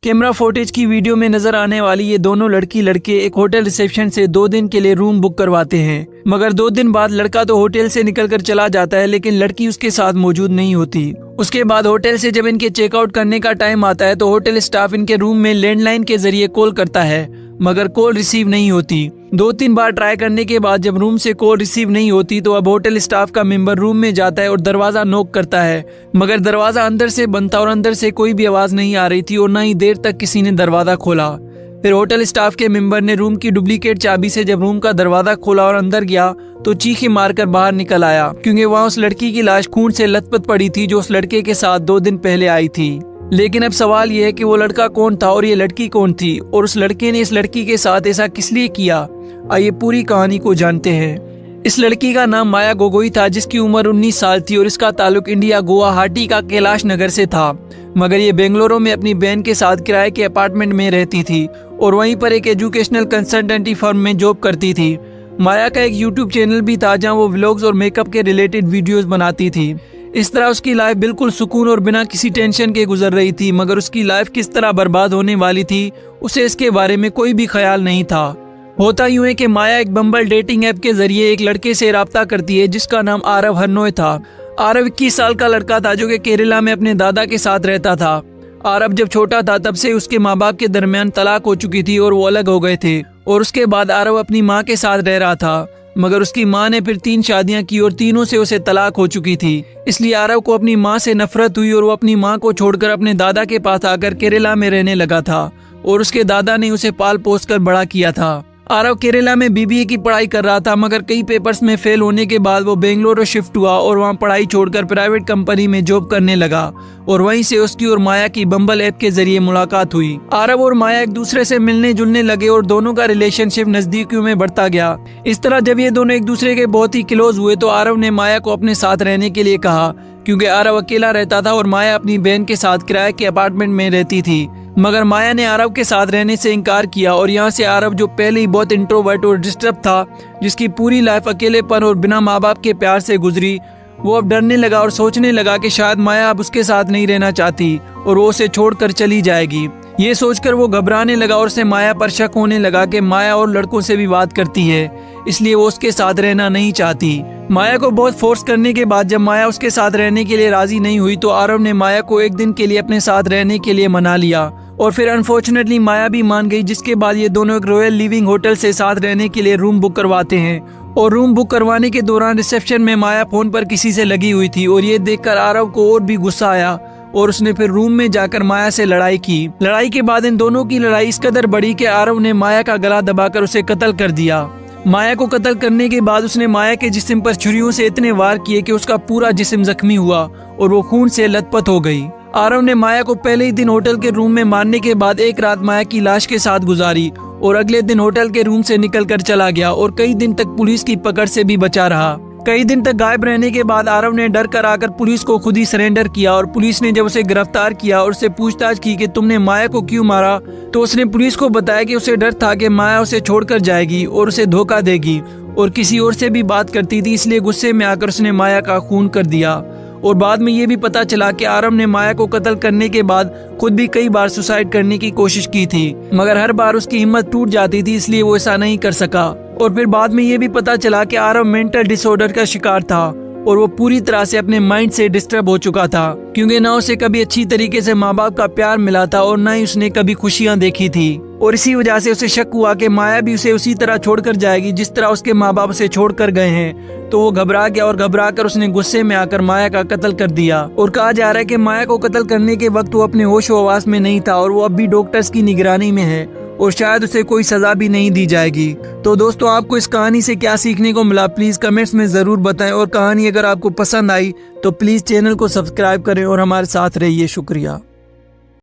Camera footage की video में नजर आने वाली ये दोनों लड़की लड़के एक होटल रिसेप्शन से 2 दिन के लिए रूम बुक करवाते हैं, मगर 2 दिन बाद लड़का तो होटल से निकलकर चला जाता है, लेकिन लड़की उसके साथ मौजूद नहीं होती। उसके बाद होटल से जब इनके चेकआउट करने का टाइम आता है तो होटल स्टाफ इनके रूम में लैंडलाइन के जरिए कॉल करता है, मगर कॉल रिसीव नहीं होती। 2-3 बार ट्राई करने के बाद जब रूम से कॉल रिसीव नहीं होती तो अब होटल स्टाफ का मेंबर रूम में जाता है और दरवाजा नॉक करता है, मगर दरवाजा अंदर से बंद था और अंदर से कोई भी आवाज नहीं आ रही थी और न ही देर तक किसी ने दरवाजा खोला। फिर होटल स्टाफ के मेंबर ने रूम की डुप्लीकेट चाबी से जब रूम का दरवाजा खोला और अंदर गया तो चीखें मारकर बाहर निकल आया, क्योंकि वहाँ उस लड़की की लाश खून से लथपथ पड़ी थी जो उस लड़के के साथ 2 दिन पहले आई थी। लेकिन अब सवाल यह है कि वो लड़का कौन था और ये लड़की कौन थी, और उस लड़के ने इस लड़की के साथ ऐसा किस लिए किया। आइए पूरी कहानी को जानते हैं। इस लड़की का नाम माया गोगोई था, जिसकी उम्र 19 साल थी और इसका ताल्लुक इंडिया गुवाहाटी का कैलाश नगर से था, मगर ये बेंगलुरु में अपनी बहन के साथ किराए के अपार्टमेंट में रहती थी और वहीं पर एक एजुकेशनल कंसल्टेंसी फर्म में जॉब करती थी। माया का एक यूट्यूब चैनल भी था जहाँ वो व्लॉग्स और मेकअप के रिलेटेड वीडियोस बनाती थी। इस तरह उसकी लाइफ बिल्कुल सुकून और बिना किसी टेंशन के गुजर रही थी, मगर उसकी लाइफ किस तरह बर्बाद होने वाली थी उसे इसके बारे में कोई भी ख्याल नहीं था। होता यूं है कि माया एक बम्बल डेटिंग ऐप के जरिए एक लड़के से राब्ता करती है जिसका नाम आरव हरनोय था। आरव 21 साल का लड़का था जो कि केरला में अपने दादा के साथ रहता था। आरव जब छोटा था तब से उसके माँ बाप के दरमियान तलाक हो चुकी थी और वो अलग हो गए थे, और उसके बाद आरव अपनी माँ के साथ रह रहा था, मगर उसकी माँ ने फिर 3 शादियां की और तीनों से उसे तलाक हो चुकी थी। इसलिए आरव को अपनी माँ से नफरत हुई और वो अपनी माँ को छोड़कर अपने दादा के पास आकर केरला में रहने लगा था, और उसके दादा ने उसे पाल पोस कर बड़ा किया था। आरव केरला में बीबीए की पढ़ाई कर रहा था, मगर कई पेपर्स में फेल होने के बाद वो बेंगलुरु शिफ्ट हुआ और वहाँ पढ़ाई छोड़कर प्राइवेट कंपनी में जॉब करने लगा, और वहीं से उसकी और माया की बम्बल ऐप के जरिए मुलाकात हुई। आरव और माया एक दूसरे से मिलने जुलने लगे और दोनों का रिलेशनशिप नजदीकियों में बढ़ता गया। इस तरह जब ये दोनों एक दूसरे के बहुत ही क्लोज हुए तो आरव ने माया को अपने साथ रहने के लिए कहा, क्योंकि आरव अकेला रहता था और माया अपनी बहन के साथ किराए के अपार्टमेंट में रहती थी। मगर माया ने आरव के साथ रहने से इनकार किया, और यहाँ से आरव जो पहले ही बहुत इंट्रोवर्ट और डिस्टर्ब था, जिसकी पूरी लाइफ अकेलेपन और बिना माँ बाप के प्यार से गुजरी, वो अब डरने लगा और सोचने लगा कि शायद माया अब उसके साथ नहीं रहना चाहती और वो उसे छोड़कर चली जाएगी। ये सोचकर वो घबराने लगा और उसे माया पर शक होने लगा कि माया और लड़कों से भी बात करती है, इसलिए वो उसके साथ रहना नहीं चाहती। माया को बहुत फोर्स करने के बाद जब माया उसके साथ रहने के लिए राजी नहीं हुई तो आरव ने माया को 1 दिन के लिए अपने साथ रहने के लिए मना लिया, और फिर अनफॉर्चुनेटली माया भी मान गई, जिसके बाद ये दोनों एक रॉयल लिविंग होटल से साथ रहने के लिए रूम बुक करवाते हैं। और रूम बुक करवाने के दौरान रिसेप्शन में माया फोन पर किसी से लगी हुई थी, और ये देखकर आरव को और भी गुस्सा आया और उसने फिर रूम में जाकर माया से लड़ाई की। लड़ाई के बाद इन दोनों की लड़ाई इस कदर बढ़ी कि आरव ने माया का गला दबाकर उसे कत्ल कर दिया। माया को कत्ल करने के बाद उसने माया के जिस्म पर छुरियों से इतने वार किए कि उसका पूरा जिस्म जख्मी हुआ और वो खून से लथपथ हो गई। आरव ने माया को पहले ही दिन होटल के रूम में मारने के बाद एक रात माया की लाश के साथ गुजारी और अगले दिन होटल के रूम से निकलकर चला गया और कई दिन तक पुलिस की पकड़ से भी बचा रहा। कई दिन तक गायब रहने के बाद आरव ने डर कर आकर पुलिस को खुद ही सरेंडर किया, और पुलिस ने जब उसे गिरफ्तार किया और उससे पूछताछ की कि तुमने माया को क्यों मारा, तो उसने पुलिस को बताया कि उसे डर था कि माया उसे छोड़कर जाएगी और उसे धोखा देगी और किसी और से भी बात करती थी, इसलिए गुस्से में आकर उसने माया का खून कर दिया। और बाद में ये भी पता चला कि आरव ने माया को कत्ल करने के बाद खुद भी कई बार सुसाइड करने की कोशिश की थी, मगर हर बार उसकी हिम्मत टूट जाती थी, इसलिए वो ऐसा नहीं कर सका। और फिर बाद में ये भी पता चला कि आरव मेंटल डिसऑर्डर का शिकार था और वो पूरी तरह से अपने माइंड से डिस्टर्ब हो चुका था, क्योंकि ना उसे कभी अच्छी तरीके से माँ बाप का प्यार मिला था और ना ही उसने कभी खुशियाँ देखी थी, और इसी वजह से उसे शक हुआ कि माया भी उसे उसी तरह छोड़कर जाएगी जिस तरह उसके माँ बाप उसे छोड़कर गए हैं। तो वो घबरा गया और घबराकर उसने गुस्से में आकर माया का कत्ल कर दिया। और कहा जा रहा है कि माया को कत्ल करने के वक्त वो अपने होशो हवास में नहीं था और वो अब भी डॉक्टर्स की निगरानी में है और शायद उसे कोई सजा भी नहीं दी जाएगी। तो दोस्तों, आपको इस कहानी से क्या सीखने को मिला प्लीज कमेंट्स में जरूर बताएं, और कहानी अगर आपको पसंद आई तो प्लीज चैनल को सब्सक्राइब करें और हमारे साथ रहिए। शुक्रिया।